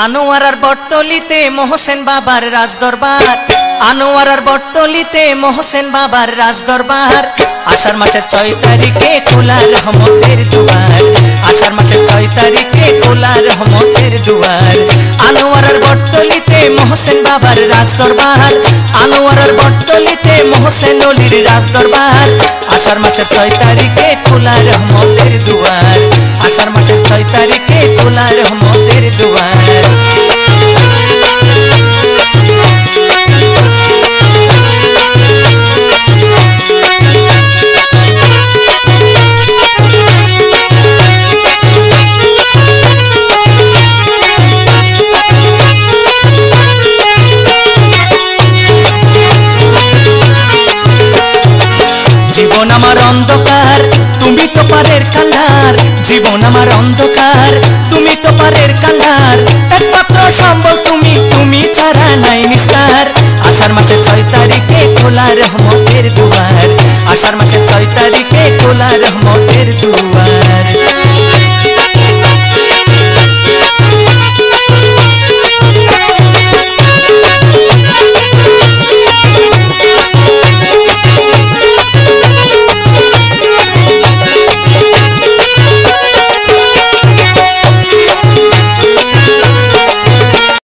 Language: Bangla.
আনোয়ারার বটতলিতে মোহসেন বাবার রাজদরবার, আনোয়ারার বটতলিতে মোহসেন বাবার রাজদরবার। আষাঢ় মাসের 6 তারিখে খোলা রহমতের দুয়ার, আষাঢ় মাসের 6 তারিখে খোলা রহমতের দুয়ার। আনোয়ারার বটতলিতে মোহসেন বাবার রাজদরবার, আনোয়ারার বটতলিতে মোহসেন অলির রাজদরবার। আষাঢ় মাসের 6 তারিখে খোলা রহমতের দুয়ার, আষাঢ় মাসের 6 তারিখে খোলা রহমতের দুয়ার। জীবন আমার অন্ধকার, তুমি তো পারের কান্ডার, জীবন আমার অন্ধকার, তুমি তো পারের কান্ডার। একমাত্র